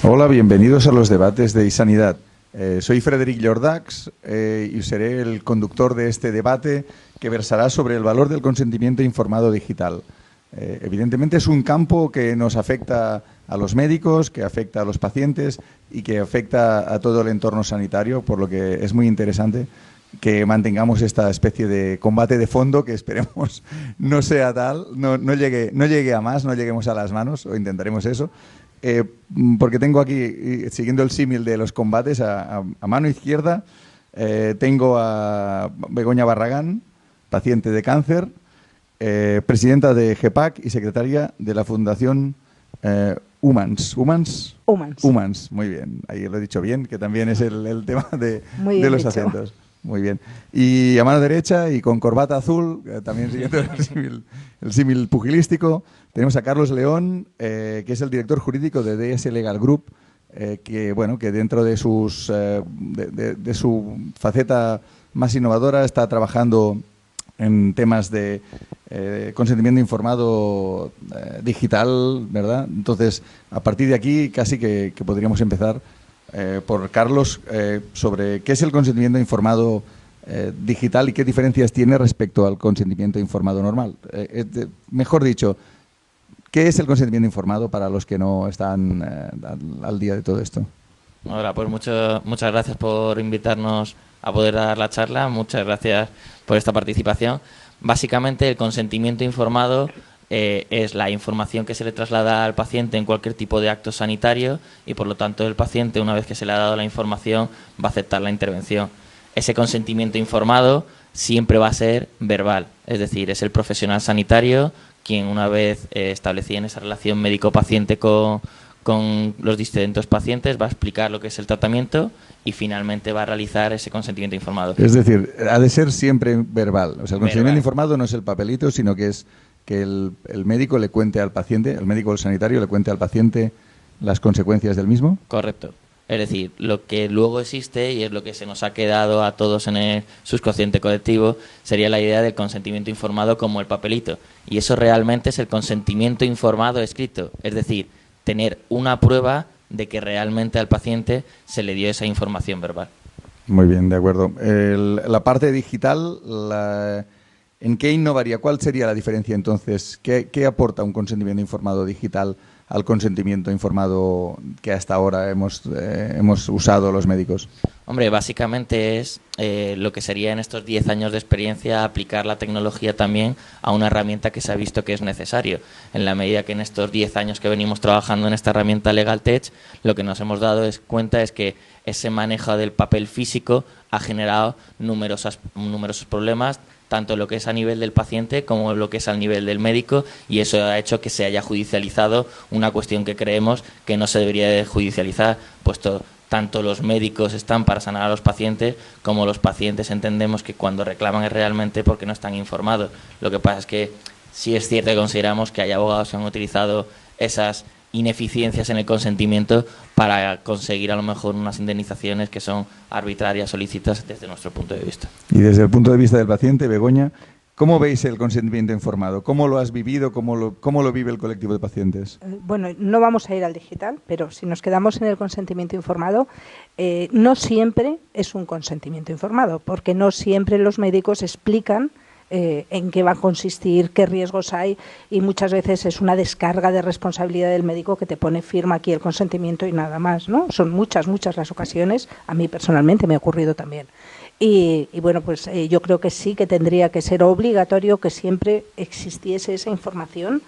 Hola, bienvenidos a los debates de iSanidad. Soy Frederic Llordax y seré el conductor de este debate que versará sobre el valor del consentimiento informado digital. Evidentemente es un campo que nos afecta a los médicos, que afecta a los pacientes y que afecta a todo el entorno sanitario, por lo que es muy interesante que mantengamos esta especie de combate de fondo que esperemos no sea tal, no llegue a más, no lleguemos a las manos, o intentaremos eso. Porque tengo aquí, siguiendo el símil de los combates, a mano izquierda tengo a Begoña Barragán, paciente de cáncer, presidenta de GEPAC y secretaria de la Fundación Humans, muy bien, ahí lo he dicho bien, que también es el tema de los acentos. Muy bien. Y a mano derecha y con corbata azul, también siguiendo el símil pugilístico, tenemos a Carlos León, que es el director jurídico de DS Legal Group, que dentro de su faceta más innovadora está trabajando en temas de consentimiento informado digital, ¿verdad? Entonces, a partir de aquí casi que podríamos empezar por Carlos, sobre qué es el consentimiento informado digital y qué diferencias tiene respecto al consentimiento informado normal. Mejor dicho, ¿qué es el consentimiento informado para los que no están al día de todo esto? Hola, pues muchas gracias por invitarnos a poder dar la charla. Muchas gracias por esta participación. Básicamente, el consentimiento informado es la información que se le traslada al paciente en cualquier tipo de acto sanitario y, por lo tanto, el paciente, una vez que se le ha dado la información, va a aceptar la intervención. Ese consentimiento informado siempre va a ser verbal, es decir, es el profesional sanitario quien, una vez establecida en esa relación médico-paciente con los distintos pacientes, va a explicar lo que es el tratamiento y finalmente va a realizar ese consentimiento informado. Es decir, ha de ser siempre verbal. O sea, el consentimiento informado no es el papelito, sino que es que el médico le cuente al paciente, el médico o el sanitario le cuente al paciente las consecuencias del mismo. Correcto. Es decir, lo que luego existe, y es lo que se nos ha quedado a todos en el subconsciente colectivo, sería la idea del consentimiento informado como el papelito. Y eso realmente es el consentimiento informado escrito. Es decir, tener una prueba de que realmente al paciente se le dio esa información verbal. Muy bien, de acuerdo. La parte digital, ¿en qué innovaría? ¿Cuál sería la diferencia entonces? ¿Qué aporta un consentimiento informado digital al consentimiento informado que hasta ahora hemos usado los médicos? Hombre, básicamente es lo que sería en estos 10 años de experiencia aplicar la tecnología también a una herramienta que se ha visto que es necesario. En la medida que en estos 10 años que venimos trabajando en esta herramienta LegalTech, lo que nos hemos dado cuenta es que ese manejo del papel físico ha generado numerosos problemas, tanto lo que es a nivel del paciente como lo que es al nivel del médico, y eso ha hecho que se haya judicializado una cuestión que creemos que no se debería de judicializar, puesto tanto los médicos están para sanar a los pacientes como los pacientes entendemos que cuando reclaman es realmente porque no están informados. Lo que pasa es que sí es cierto que consideramos que hay abogados que han utilizado esas ineficiencias en el consentimiento para conseguir a lo mejor unas indemnizaciones que son arbitrarias o lícitas desde nuestro punto de vista. Y desde el punto de vista del paciente, Begoña, ¿cómo veis el consentimiento informado? ¿Cómo lo has vivido? ¿Cómo lo vive el colectivo de pacientes? Bueno, no vamos a ir al digital, pero si nos quedamos en el consentimiento informado, no siempre es un consentimiento informado, porque no siempre los médicos explican en qué va a consistir, qué riesgos hay, y muchas veces es una descarga de responsabilidad del médico que te pone firma aquí el consentimiento y nada más, ¿no? Son muchas las ocasiones, a mí personalmente me ha ocurrido también. Y bueno, pues yo creo que sí que tendría que ser obligatorio que siempre existiese esa información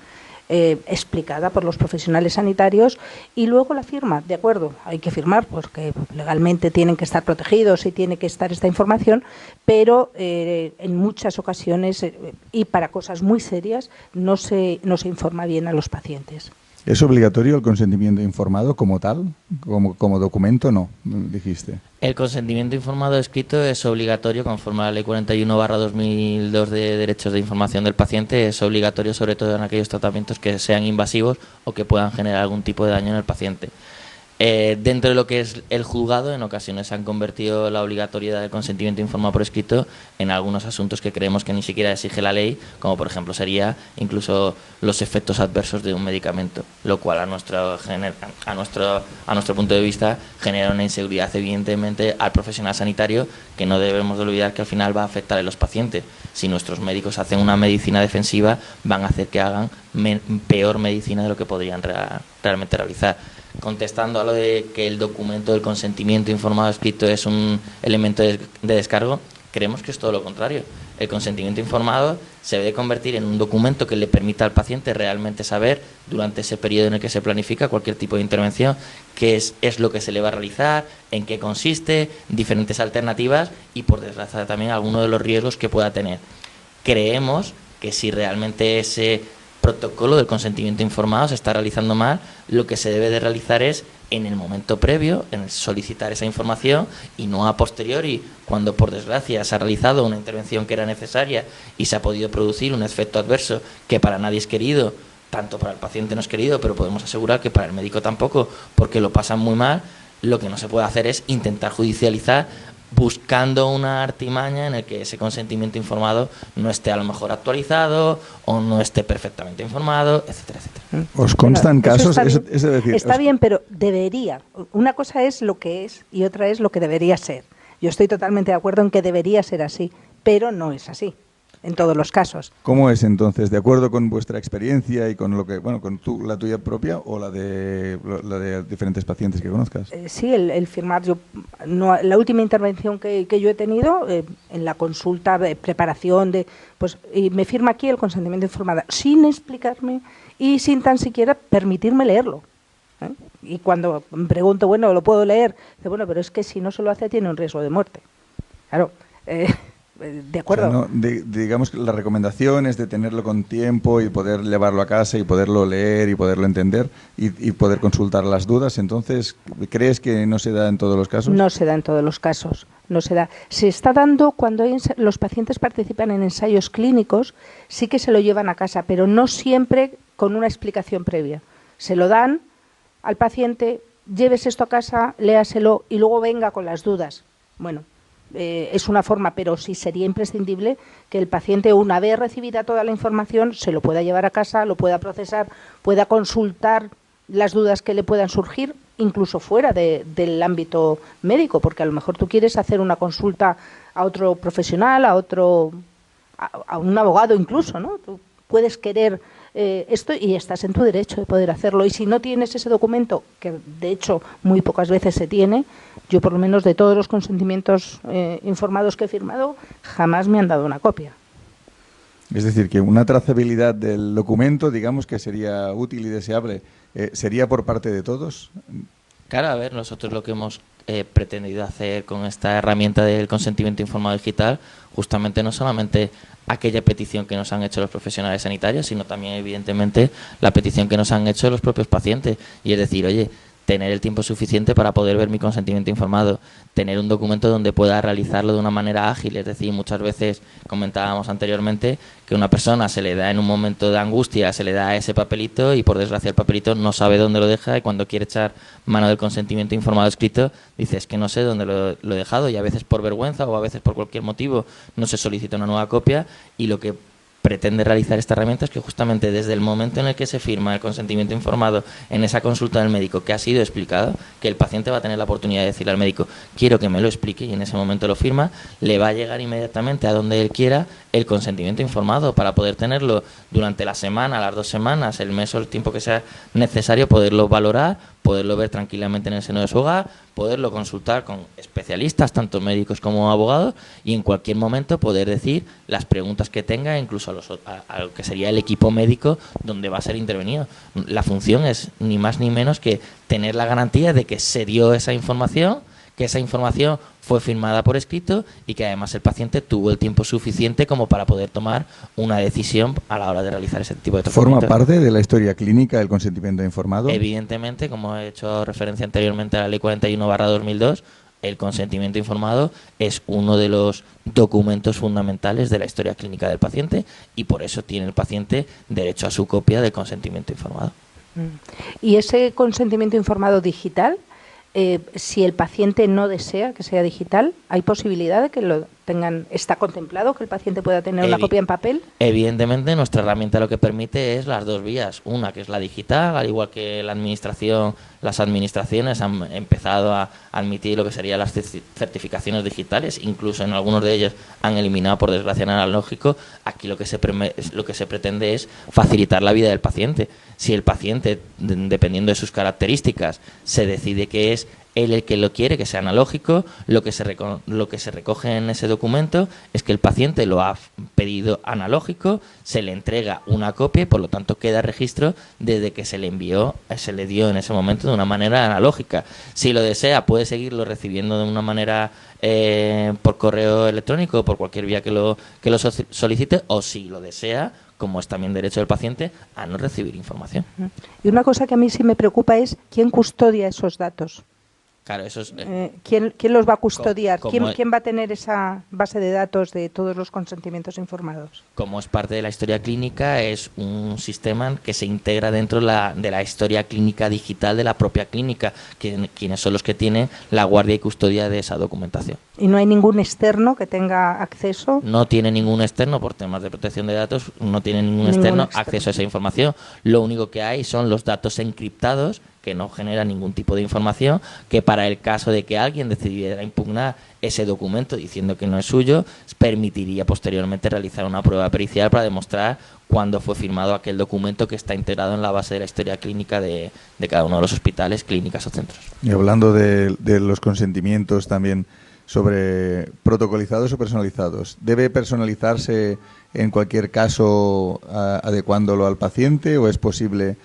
explicada por los profesionales sanitarios, y luego la firma, de acuerdo, hay que firmar porque legalmente tienen que estar protegidos y tiene que estar esta información, pero en muchas ocasiones y para cosas muy serias no se informa bien a los pacientes. ¿Es obligatorio el consentimiento informado como tal? ¿Como documento? No, dijiste. El consentimiento informado escrito es obligatorio conforme a la Ley 41/2002 de Derechos de Información del Paciente. Es obligatorio sobre todo en aquellos tratamientos que sean invasivos o que puedan generar algún tipo de daño en el paciente. Dentro de lo que es el juzgado, en ocasiones se han convertido la obligatoriedad del consentimiento informado por escrito en algunos asuntos que creemos que ni siquiera exige la ley, como por ejemplo sería incluso los efectos adversos de un medicamento, lo cual a nuestro punto de vista genera una inseguridad evidentemente al profesional sanitario, que no debemos de olvidar que al final va a afectar a los pacientes. Si nuestros médicos hacen una medicina defensiva, van a hacer que hagan peor medicina de lo que podrían realmente realizar. Contestando a lo de que el documento del consentimiento informado escrito es un elemento de descargo, creemos que es todo lo contrario. El consentimiento informado se debe convertir en un documento que le permita al paciente realmente saber, durante ese periodo en el que se planifica cualquier tipo de intervención, qué es lo que se le va a realizar, en qué consiste, diferentes alternativas y, por desgracia, también algunos de los riesgos que pueda tener. Creemos que si realmente ese protocolo del consentimiento informado se está realizando mal, lo que se debe de realizar es en el momento previo, en el solicitar esa información, y no a posteriori, cuando por desgracia se ha realizado una intervención que era necesaria y se ha podido producir un efecto adverso que para nadie es querido, tanto para el paciente no es querido, pero podemos asegurar que para el médico tampoco, porque lo pasan muy mal. Lo que no se puede hacer es intentar judicializar buscando una artimaña en el que ese consentimiento informado no esté a lo mejor actualizado o no esté perfectamente informado, etcétera, etcétera. ¿Os constan casos? Está bien, pero debería. Una cosa es lo que es y otra es lo que debería ser. Yo estoy totalmente de acuerdo en que debería ser así, pero no es así en todos los casos. ¿Cómo es entonces? ¿De acuerdo con vuestra experiencia y con lo que, bueno, con la tuya propia o la de diferentes pacientes que conozcas? Sí, el firmar. La última intervención que yo he tenido en la consulta de preparación y me firma aquí el consentimiento informado sin explicarme y sin tan siquiera permitirme leerlo. Y cuando me pregunto, bueno, ¿lo puedo leer? Dice, bueno, pero es que si no se lo hace tiene un riesgo de muerte. Claro. De acuerdo. O sea, digamos que la recomendación es de tenerlo con tiempo y poder llevarlo a casa y poderlo leer y poderlo entender y poder consultar las dudas. Entonces, ¿crees que no se da en todos los casos? No se da en todos los casos. No se da. Se está dando cuando los pacientes participan en ensayos clínicos, sí que se lo llevan a casa, pero no siempre con una explicación previa. Se lo dan al paciente, lleves esto a casa, léaselo y luego venga con las dudas. Bueno. Es una forma, pero sí sería imprescindible que el paciente, una vez recibida toda la información, se lo pueda llevar a casa, lo pueda procesar, pueda consultar las dudas que le puedan surgir, incluso fuera del ámbito médico, porque a lo mejor tú quieres hacer una consulta a otro profesional, a un abogado incluso, ¿no? Tú puedes querer esto y estás en tu derecho de poder hacerlo. Y si no tienes ese documento, que de hecho muy pocas veces se tiene, yo por lo menos de todos los consentimientos informados que he firmado, jamás me han dado una copia. Es decir, que una trazabilidad del documento, digamos que sería útil y deseable, ¿sería por parte de todos? Claro, a ver, nosotros lo que hemos pretendido hacer con esta herramienta del consentimiento informado digital, justamente no solamente aquella petición que nos han hecho los profesionales sanitarios, sino también, evidentemente, la petición que nos han hecho los propios pacientes. Y es decir, oye, tener el tiempo suficiente para poder ver mi consentimiento informado, tener un documento donde pueda realizarlo de una manera ágil. Es decir, muchas veces comentábamos anteriormente que una persona se le da en un momento de angustia, se le da ese papelito y por desgracia el papelito no sabe dónde lo deja, y cuando quiere echar mano del consentimiento informado escrito dice, es que no sé dónde lo he dejado, y a veces por vergüenza o a veces por cualquier motivo no se solicita una nueva copia. Y lo que pretende realizar esta herramienta es que justamente desde el momento en el que se firma el consentimiento informado en esa consulta del médico que ha sido explicado, que el paciente va a tener la oportunidad de decirle al médico, quiero que me lo explique, y en ese momento lo firma, le va a llegar inmediatamente a donde él quiera el consentimiento informado para poder tenerlo durante la semana, las 2 semanas, el mes o el tiempo que sea necesario, poderlo valorar, poderlo ver tranquilamente en el seno de su hogar, poderlo consultar con especialistas, tanto médicos como abogados, y en cualquier momento poder decir las preguntas que tenga, incluso a lo que sería el equipo médico donde va a ser intervenido. La función es ni más ni menos que tener la garantía de que se dio esa información, que esa información fue firmada por escrito y que además el paciente tuvo el tiempo suficiente como para poder tomar una decisión a la hora de realizar ese tipo de tratamiento. ¿Forma parte de la historia clínica el consentimiento informado? Evidentemente, como he hecho referencia anteriormente a la Ley 41/2002, el consentimiento informado es uno de los documentos fundamentales de la historia clínica del paciente, y por eso tiene el paciente derecho a su copia del consentimiento informado. Y ese consentimiento informado digital, si el paciente no desea que sea digital, ¿hay posibilidad de que lo tengan? ¿Está contemplado que el paciente pueda tener una copia en papel? Evidentemente, nuestra herramienta lo que permite es las dos vías. Una, que es la digital, al igual que las administraciones han empezado a admitir lo que serían las certificaciones digitales, incluso en algunos de ellos han eliminado, por desgracia, el analógico. Aquí lo que se pretende es facilitar la vida del paciente. Si el paciente, dependiendo de sus características, se decide que es él el que lo quiere, que sea analógico, lo que se recoge en ese documento es que el paciente lo ha pedido analógico, se le entrega una copia y por lo tanto queda registro desde que se le envió, se le dio en ese momento de una manera analógica. Si lo desea, puede seguirlo recibiendo de una manera por correo electrónico o por cualquier vía que lo solicite, o si lo desea, como es también derecho del paciente, a no recibir información. Y una cosa que a mí sí me preocupa es quién custodia esos datos. Claro, eso es, ¿Quién los va a custodiar? ¿Quién va a tener esa base de datos de todos los consentimientos informados? Como es parte de la historia clínica, es un sistema que se integra dentro de la historia clínica digital de la propia clínica, quienes son los que tienen la guardia y custodia de esa documentación. ¿Y no hay ningún externo que tenga acceso? No tiene ningún externo, por temas de protección de datos, no tiene ningún externo acceso a esa información. Lo único que hay son los datos encriptados, que no genera ningún tipo de información, que para el caso de que alguien decidiera impugnar ese documento diciendo que no es suyo, permitiría posteriormente realizar una prueba pericial para demostrar cuándo fue firmado aquel documento que está integrado en la base de la historia clínica de cada uno de los hospitales, clínicas o centros. Y hablando de los consentimientos también, sobre protocolizados o personalizados, ¿debe personalizarse en cualquier caso adecuándolo al paciente o es posible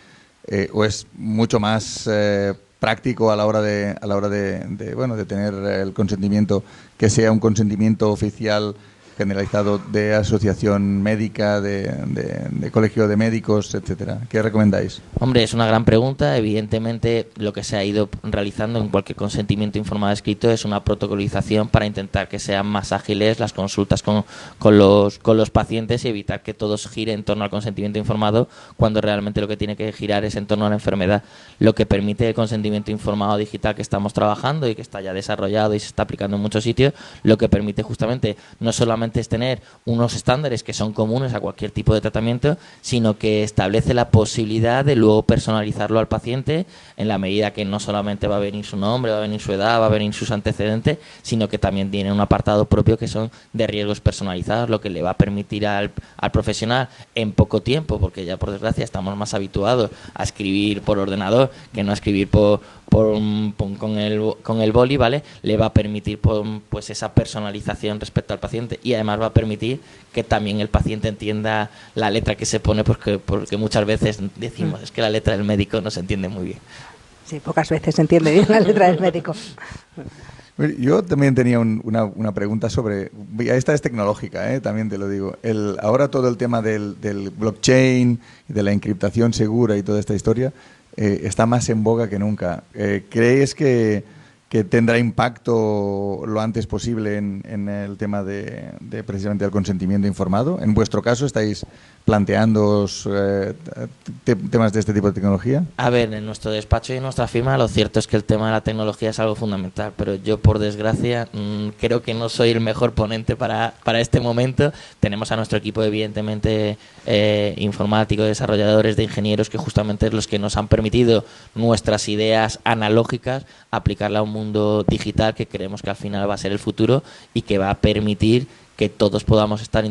o es mucho más práctico a la hora de tener el consentimiento que sea un consentimiento oficial generalizado de asociación médica, de colegio de médicos, etcétera? ¿Qué recomendáis? Hombre, es una gran pregunta. Evidentemente, lo que se ha ido realizando en cualquier consentimiento informado escrito es una protocolización para intentar que sean más ágiles las consultas con los pacientes y evitar que todo gire en torno al consentimiento informado, cuando realmente lo que tiene que girar es en torno a la enfermedad. Lo que permite el consentimiento informado digital que estamos trabajando y que está ya desarrollado y se está aplicando en muchos sitios, lo que permite justamente no solamente es tener unos estándares que son comunes a cualquier tipo de tratamiento, sino que establece la posibilidad de luego personalizarlo al paciente en la medida que no solamente va a venir su nombre, va a venir su edad, va a venir sus antecedentes, sino que también tiene un apartado propio que son de riesgos personalizados, lo que le va a permitir al profesional en poco tiempo, porque ya por desgracia estamos más habituados a escribir por ordenador que no a escribir con el boli, ¿vale? Le va a permitir pues esa personalización respecto al paciente y además va a permitir que también el paciente entienda la letra que se pone, porque muchas veces decimos es que la letra del médico no se entiende muy bien. Sí, pocas veces se entiende bien la letra del médico. Yo también tenía una pregunta sobre, esta es tecnológica, también te lo digo. Ahora todo el tema del blockchain, de la encriptación segura y toda esta historia está más en boga que nunca. ¿Crees que tendrá impacto lo antes posible en el tema de precisamente el consentimiento informado? En vuestro caso, ¿estáis planteándoos temas de este tipo de tecnología? A ver, en nuestro despacho y en nuestra firma lo cierto es que el tema de la tecnología es algo fundamental, pero yo por desgracia creo que no soy el mejor ponente para este momento. Tenemos a nuestro equipo evidentemente informático, desarrolladores, de ingenieros, que justamente es los que nos han permitido nuestras ideas analógicas aplicarla a un mundo digital que creemos que al final va a ser el futuro y que va a permitir que todos podamos estar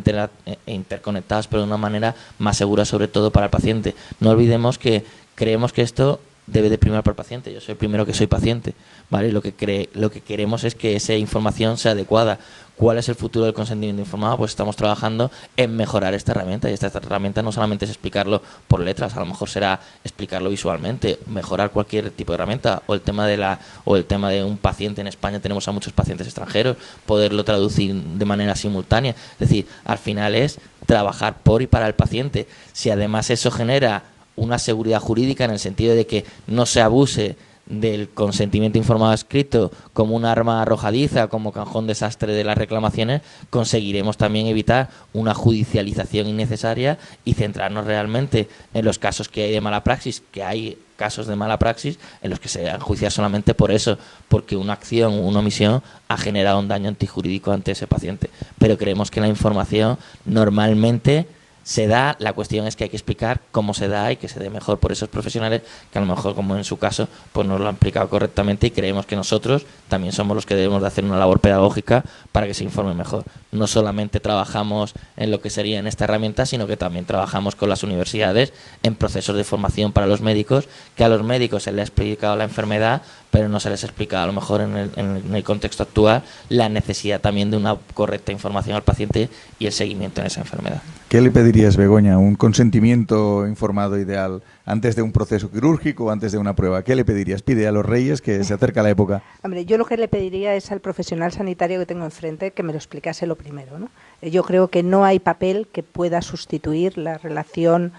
interconectados, pero de una manera más segura, sobre todo para el paciente. No olvidemos que creemos que esto debe de primar para el paciente. Yo soy el primero que soy paciente, ¿vale? Lo que queremos es que esa información sea adecuada. ¿Cuál es el futuro del consentimiento informado? Pues estamos trabajando en mejorar esta herramienta, y esta herramienta no solamente es explicarlo por letras, a lo mejor será explicarlo visualmente, mejorar cualquier tipo de herramienta, o el tema de un paciente. En España tenemos a muchos pacientes extranjeros, poderlo traducir de manera simultánea. Es decir, al final es trabajar por y para el paciente. Si además eso genera una seguridad jurídica en el sentido de que no se abuse del consentimiento informado escrito como un arma arrojadiza, como cajón desastre de las reclamaciones, conseguiremos también evitar una judicialización innecesaria y centrarnos realmente en los casos que hay de mala praxis, que hay casos de mala praxis en los que se enjuician solamente por eso, porque una acción o una omisión ha generado un daño antijurídico ante ese paciente. Pero creemos que la información normalmente se da, la cuestión es que hay que explicar cómo se da y que se dé mejor por esos profesionales que a lo mejor, como en su caso, pues no lo han explicado correctamente, y creemos que nosotros también somos los que debemos de hacer una labor pedagógica para que se informe mejor. No solamente trabajamos en lo que sería en esta herramienta, sino que también trabajamos con las universidades en procesos de formación para los médicos, que a los médicos se les ha explicado la enfermedad, pero no se les explica a lo mejor en el contexto actual la necesidad también de una correcta información al paciente y el seguimiento en esa enfermedad. ¿Qué le pedirías, Begoña? ¿Un consentimiento informado ideal antes de un proceso quirúrgico o antes de una prueba? ¿Qué le pedirías? Pide a los reyes, que se acerca la época. Hombre, yo lo que le pediría es al profesional sanitario que tengo enfrente que me lo explicase lo primero, ¿no? Yo creo que no hay papel que pueda sustituir la relación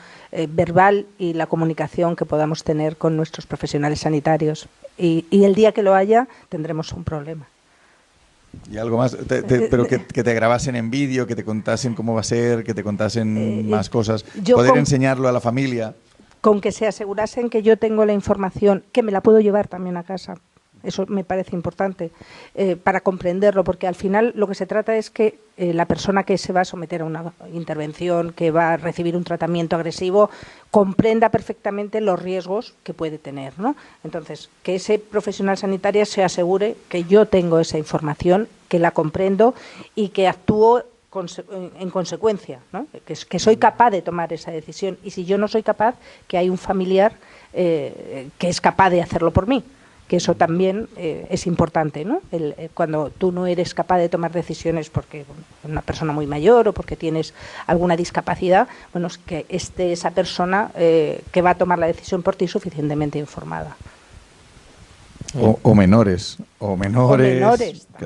verbal y la comunicación que podamos tener con nuestros profesionales sanitarios. Y el día que lo haya, tendremos un problema. Y algo más, pero que te grabasen en vídeo, que te contasen cómo va a ser, que te contasen más cosas, poder enseñarlo a la familia. Con que se asegurasen que yo tengo la información, que me la puedo llevar también a casa. Eso me parece importante para comprenderlo, porque al final lo que se trata es que la persona que se va a someter a una intervención, que va a recibir un tratamiento agresivo, comprenda perfectamente los riesgos que puede tener, ¿no? Entonces, que ese profesional sanitario se asegure que yo tengo esa información, que la comprendo y que actúo en consecuencia, ¿no? Que soy capaz de tomar esa decisión. Y si yo no soy capaz, que hay un familiar que es capaz de hacerlo por mí. Que eso también es importante, ¿no? Cuando tú no eres capaz de tomar decisiones porque eres una persona muy mayor o porque tienes alguna discapacidad, bueno, es que esté esa persona que va a tomar la decisión por ti suficientemente informada. O menores. O menores que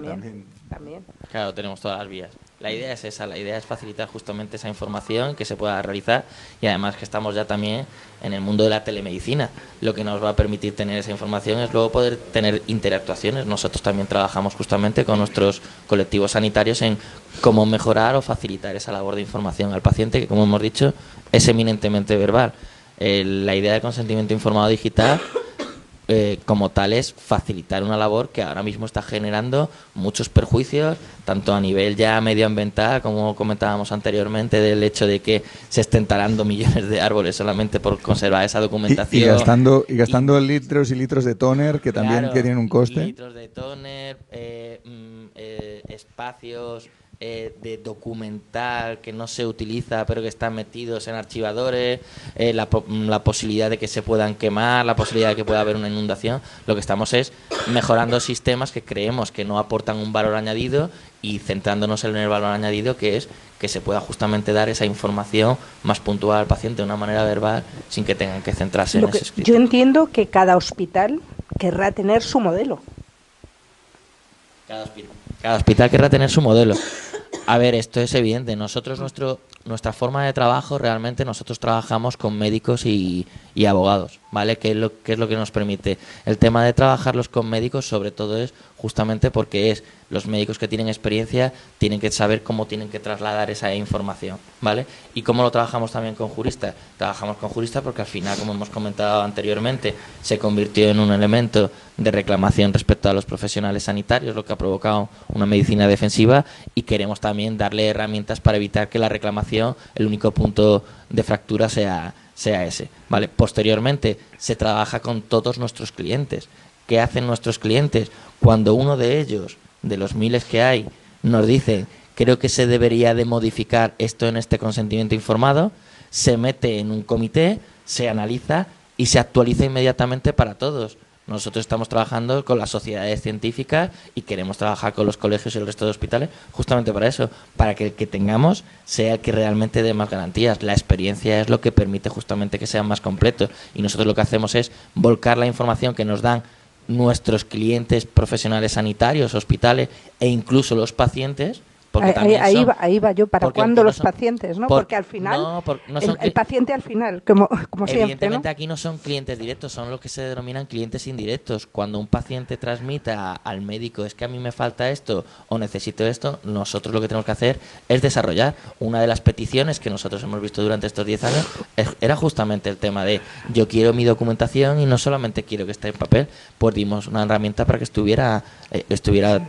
también. Claro, tenemos todas las vías. La idea es esa, la idea es facilitar justamente esa información que se pueda realizar, y además que estamos ya también en el mundo de la telemedicina. Lo que nos va a permitir tener esa información es luego poder tener interactuaciones. Nosotros también trabajamos justamente con nuestros colectivos sanitarios en cómo mejorar o facilitar esa labor de información al paciente, que como hemos dicho es eminentemente verbal. La idea del consentimiento informado digital como tal es facilitar una labor que ahora mismo está generando muchos perjuicios, tanto a nivel ya medioambiental, como comentábamos anteriormente, del hecho de que se estén talando millones de árboles solamente por conservar esa documentación. Y gastando litros y litros de tóner, que también claro, tienen un coste. Litros de tóner, espacios de documental que no se utiliza pero que están metidos en archivadores, la posibilidad de que se puedan quemar, la posibilidad de que pueda haber una inundación. Lo que estamos es mejorando sistemas que creemos que no aportan un valor añadido y centrándonos en el valor añadido, que es que se pueda justamente dar esa información más puntual al paciente de una manera verbal sin que tengan que centrarse en ese escrito. Yo entiendo que cada hospital querrá tener su modelo. Cada hospital querrá tener su modelo. A ver, esto es evidente. Nosotros, nuestra forma de trabajo, realmente nosotros trabajamos con médicos y abogados, ¿vale? ¿Qué es lo que nos permite? El tema de trabajarlos con médicos, sobre todo, es justamente porque los médicos que tienen experiencia tienen que saber cómo tienen que trasladar esa información, ¿vale? ¿Y cómo lo trabajamos también con juristas? Trabajamos con juristas porque al final, como hemos comentado anteriormente, se convirtió en un elemento de reclamación respecto a los profesionales sanitarios, lo que ha provocado una medicina defensiva, y queremos también darle herramientas para evitar que la reclamación, el único punto de fractura sea ese, ¿vale? Posteriormente se trabaja con todos nuestros clientes. ¿Qué hacen nuestros clientes? Cuando uno de ellos, de los miles que hay, nos dice: creo que se debería de modificar esto en este consentimiento informado, se mete en un comité, se analiza y se actualiza inmediatamente para todos. Nosotros estamos trabajando con las sociedades científicas y queremos trabajar con los colegios y el resto de hospitales justamente para eso, para que el que tengamos sea el que realmente dé más garantías. La experiencia es lo que permite justamente que sean más completos, y nosotros lo que hacemos es volcar la información que nos dan nuestros clientes profesionales sanitarios, hospitales e incluso los pacientes, Porque también ahí va yo. ¿Para cuándo los pacientes? ¿No? Porque al final, el paciente al final, como siempre. Evidentemente ¿no? aquí no son clientes directos, son los que se denominan clientes indirectos. Cuando un paciente transmita al médico, es que a mí me falta esto o necesito esto, nosotros lo que tenemos que hacer es desarrollar. Una de las peticiones que nosotros hemos visto durante estos 10 años era justamente el tema de yo quiero mi documentación y no solamente quiero que esté en papel, pues dimos una herramienta para que estuviera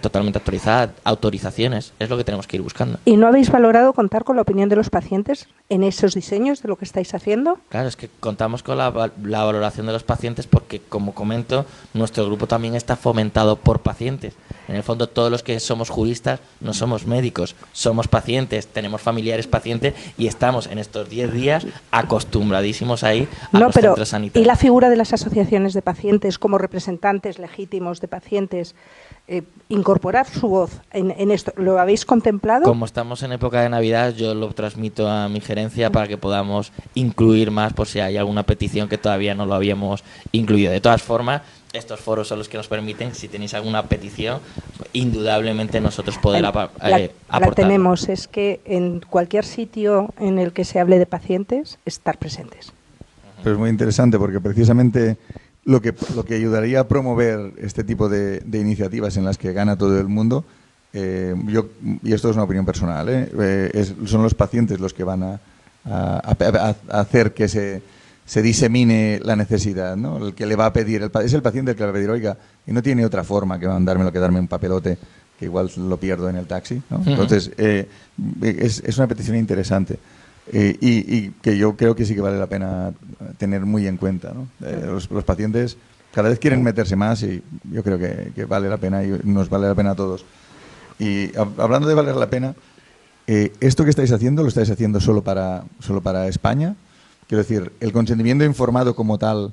totalmente actualizada, autorizaciones, es lo que tenemos que ir buscando. ¿Y no habéis valorado contar con la opinión de los pacientes en esos diseños de lo que estáis haciendo? Claro, es que contamos con la valoración de los pacientes porque, como comento, nuestro grupo también está fomentado por pacientes. En el fondo, todos los que somos juristas no somos médicos, somos pacientes, tenemos familiares pacientes y estamos en estos 10 días acostumbradísimos ahí a los centros sanitarios. ¿Y la figura de las asociaciones de pacientes como representantes legítimos de pacientes? Incorporar su voz en esto, ¿lo habéis contemplado? Como estamos en época de Navidad, yo lo transmito a mi gerencia para que podamos incluir más por si hay alguna petición que todavía no lo habíamos incluido. De todas formas, estos foros son los que nos permiten, si tenéis alguna petición, indudablemente nosotros poder aportar. La tenemos, es que en cualquier sitio en el que se hable de pacientes, estar presentes. Pues es muy interesante porque precisamente lo que ayudaría a promover este tipo de iniciativas en las que gana todo el mundo, y esto es una opinión personal, son los pacientes los que van a hacer que se disemine la necesidad, ¿no? El que le va a pedir, es el paciente el que le va a pedir, oiga, y no tiene otra forma que mandármelo que darme un papelote que igual lo pierdo en el taxi, ¿no? Entonces, es una petición interesante. Y que yo creo que sí que vale la pena tener muy en cuenta, ¿no? Los pacientes cada vez quieren meterse más y yo creo que vale la pena y nos vale la pena a todos. Y hablando de valer la pena, ¿esto que estáis haciendo lo estáis haciendo solo para España? Quiero decir, ¿el consentimiento informado como tal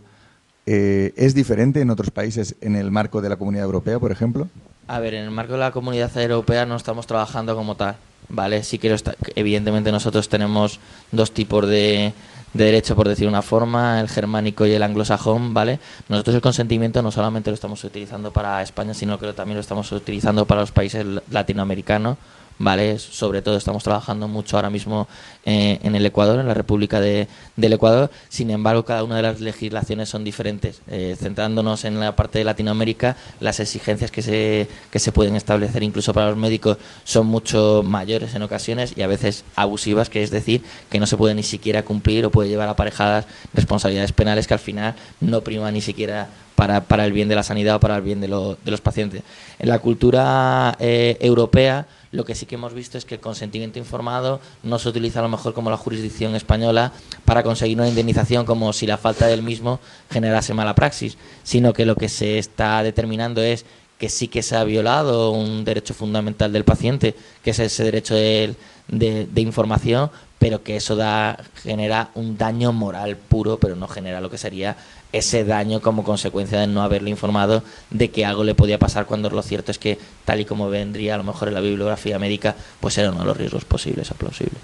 es diferente en otros países en el marco de la Comunidad Europea, por ejemplo? A ver, en el marco de la Comunidad Europea no estamos trabajando como tal, ¿vale? Sí que evidentemente nosotros tenemos dos tipos de derecho, por decir una forma, el germánico y el anglosajón, ¿vale? Nosotros el consentimiento no solamente lo estamos utilizando para España, sino que también lo estamos utilizando para los países latinoamericanos, ¿vale? Sobre todo estamos trabajando mucho ahora mismo en el Ecuador, en la República del Ecuador. Sin embargo, cada una de las legislaciones son diferentes. Centrándonos en la parte de Latinoamérica, las exigencias que se pueden establecer incluso para los médicos son mucho mayores en ocasiones y a veces abusivas, que es decir, que no se puede ni siquiera cumplir o puede llevar aparejadas responsabilidades penales que al final no priman ni siquiera para el bien de la sanidad o para el bien de los pacientes. En la cultura europea, lo que sí que hemos visto es que el consentimiento informado no se utiliza a lo mejor como la jurisdicción española para conseguir una indemnización como si la falta del mismo generase mala praxis, sino que lo que se está determinando es que sí que se ha violado un derecho fundamental del paciente, que es ese derecho de información, pero que eso genera un daño moral puro, pero no genera lo que sería ese daño como consecuencia de no haberle informado de que algo le podía pasar, cuando lo cierto es que, tal y como vendría a lo mejor en la bibliografía médica, pues era uno de los riesgos posibles o plausibles.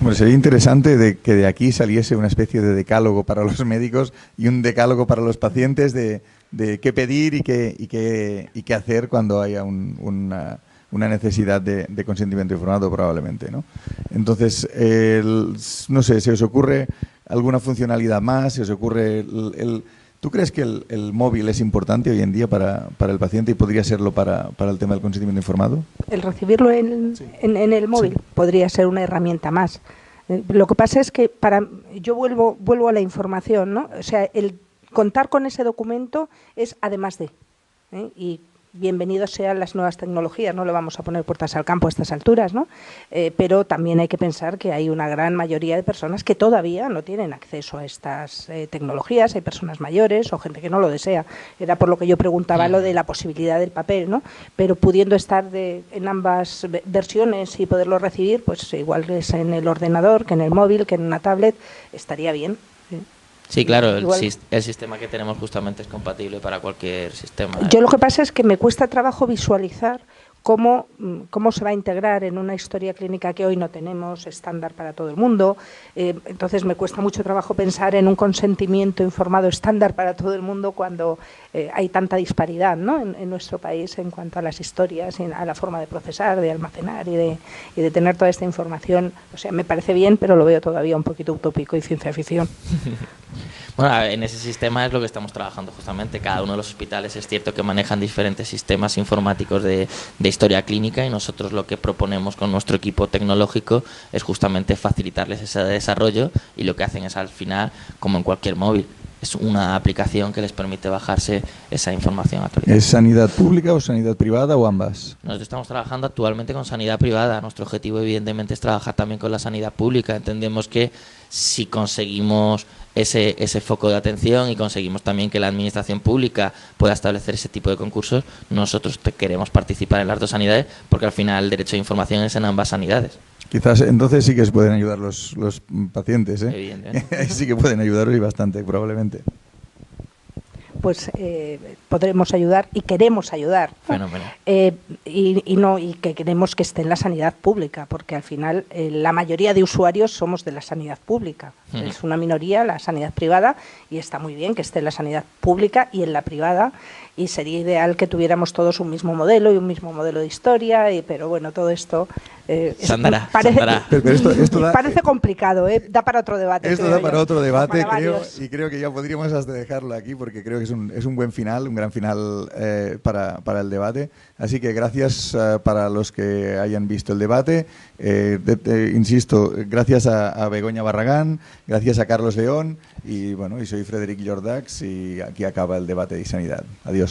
Bueno, sería interesante que de aquí saliese una especie de decálogo para los médicos y un decálogo para los pacientes de qué pedir y qué hacer cuando haya una necesidad de consentimiento informado, probablemente, ¿no? Entonces, no sé, ¿se os ocurre alguna funcionalidad más? ¿Se os ocurre ¿Tú crees que el móvil es importante hoy en día para el paciente y podría serlo para el tema del consentimiento informado? El recibirlo en el móvil podría ser una herramienta más. Lo que pasa es que yo vuelvo a la información, ¿no? O sea, el contar con ese documento es además de, y bienvenidos sean las nuevas tecnologías, no le vamos a poner puertas al campo a estas alturas, ¿no? Pero también hay que pensar que hay una gran mayoría de personas que todavía no tienen acceso a estas tecnologías. Hay personas mayores o gente que no lo desea. Era por lo que yo preguntaba lo de la posibilidad del papel, ¿no? Pero pudiendo estar en ambas versiones y poderlo recibir, pues igual que es en el ordenador, que en el móvil, que en una tablet, estaría bien. Sí, claro, el sistema que tenemos justamente es compatible para cualquier sistema. Yo lo que pasa es que me cuesta trabajo visualizar cómo se va a integrar en una historia clínica que hoy no tenemos estándar para todo el mundo. Entonces me cuesta mucho trabajo pensar en un consentimiento informado estándar para todo el mundo cuando hay tanta disparidad, ¿no?, en nuestro país en cuanto a las historias, a la forma de procesar, de almacenar y de tener toda esta información. O sea, me parece bien, pero lo veo todavía un poquito utópico y ciencia ficción. Bueno, en ese sistema es lo que estamos trabajando justamente. Cada uno de los hospitales es cierto que manejan diferentes sistemas informáticos de historia clínica, y nosotros lo que proponemos con nuestro equipo tecnológico es justamente facilitarles ese desarrollo, y lo que hacen es, al final, como en cualquier móvil, es una aplicación que les permite bajarse esa información actualizada. ¿Es sanidad pública o sanidad privada o ambas? Nosotros estamos trabajando actualmente con sanidad privada. Nuestro objetivo, evidentemente, es trabajar también con la sanidad pública. Entendemos que si conseguimos ese foco de atención y conseguimos también que la administración pública pueda establecer ese tipo de concursos, nosotros queremos participar en las dos sanidades, porque al final el derecho de información es en ambas sanidades. Quizás entonces sí que se pueden ayudar los pacientes, ¿eh? Evidentemente. Ahí sí que pueden ayudaros, y bastante, probablemente. Pues podremos ayudar y queremos ayudar. Fenomenal. Y que queremos que esté en la sanidad pública, porque al final la mayoría de usuarios somos de la sanidad pública. Es una minoría la sanidad privada, y está muy bien que esté en la sanidad pública y en la privada, y sería ideal que tuviéramos todos un mismo modelo y un mismo modelo de historia, pero bueno, todo esto parece complicado, da para otro debate. Esto da para otro debate, creo que ya podríamos hasta dejarlo aquí, porque creo que es un buen final, un gran final para el debate. Así que gracias para los que hayan visto el debate. Insisto, gracias a Begoña Barragán, gracias a Carlos León, y bueno, y soy Frederic Jordax, y aquí acaba el debate de sanidad. Adiós.